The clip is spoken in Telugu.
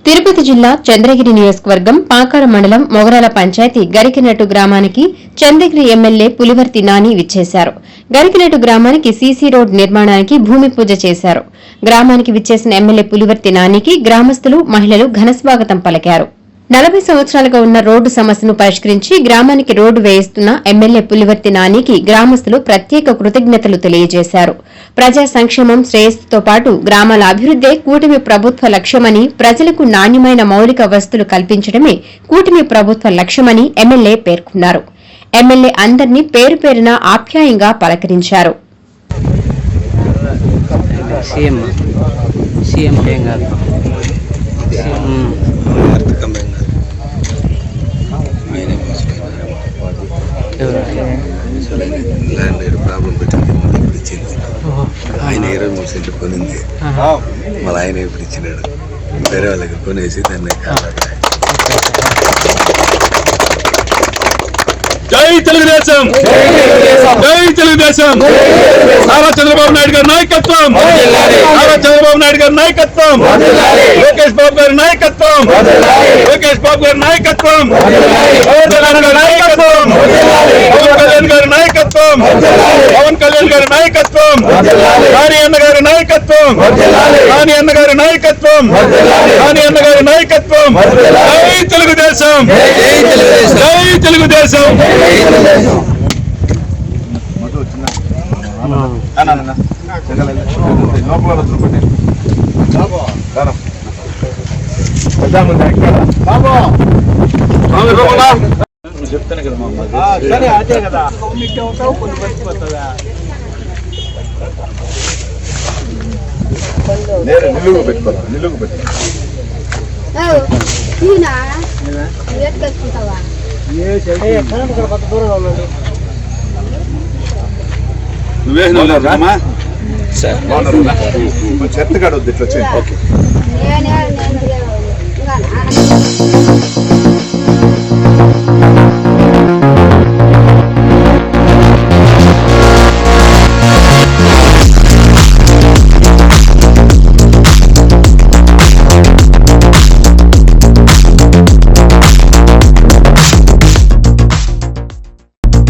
తిరుపతి జిల్లా చంద్రగిరి నియోజకవర్గం పాకాల మండలం మొగరాల పంచాయతీ గరికినట్టు గ్రామానికి చంద్రగిరి ఎమ్మెల్యే పులివర్తి నాని విచ్చేశారు. గరికినట్టు గ్రామానికి సీసీ రోడ్ నిర్మాణానికి భూమి పూజ చేశారు. గ్రామానికి విచ్చేసిన ఎమ్మెల్యే పులివర్తి నానికి గ్రామస్తులు, మహిళలు ఘనస్వాగతం పలికారు. 40 సంవత్సరాలుగా ఉన్న రోడ్డు సమస్యను పరిష్కరించి గ్రామానికి రోడ్డు వేయిస్తున్న ఎమ్మెల్యే పులివర్తి నానికి గ్రామస్తులు ప్రత్యేక కృతజ్ఞతలు తెలియజేశారు. ప్రజా సంక్షేమం, శ్రేయస్సుతో పాటు గ్రామాల అభివృద్దే కూటమి ప్రభుత్వ లక్ష్యమని, ప్రజలకు నాణ్యమైన మౌలిక వసతులు కల్పించడమే కూటమి ప్రభుత్వ లక్ష్యమని ఎమ్మెల్యే పేర్కొన్నారు. ఎమ్మెల్యే అందరినీ పేరు పేరున ఆప్యాయంగా పలకరించారు. ప్రాబ్లం పెట్టింది, ఇప్పుడు ఇచ్చింది. ఆయన 23 సెంట్లు కొనింది, మళ్ళీ ఆయన ఇప్పుడు ఇచ్చినాడు. వేరే వాళ్ళకి కొనేసి దాన్ని జై తెలుగుదేశం, జై తెలుగుదేశం. నారా చంద్రబాబు నాయుడు గారి నాయకత్వం, నారా చంద్రబాబు నాయుడు గారి నాయకత్వం, లోకేష్ బాబు గారి నాయకత్వం, లోకేష్ బాబు గారి నాయకత్వం, పవన్ కళ్యాణ్ గారి నాయకత్వం, పవన్ కళ్యాణ్ గారి నాయకత్వం, పవన్ కళ్యాణ్ గారి నాయకత్వం, నాని అన్న గారి నాయకత్వం, నాని అన్న గారి నాయకత్వం, నాని అన్న గారి నాయకత్వం. జై తెలుగుదేశం, జై తెలుగుదేశం. చెప్తాను కదా అదే కదా కొన్ని మర్చిపోతుందా. నిలుగు పెట్టుకోవాలి, నిలుగు పెట్టుకోవాలి. నువ్వేమా చెత్త కాడొద్దు, ఇట్లా వచ్చేది.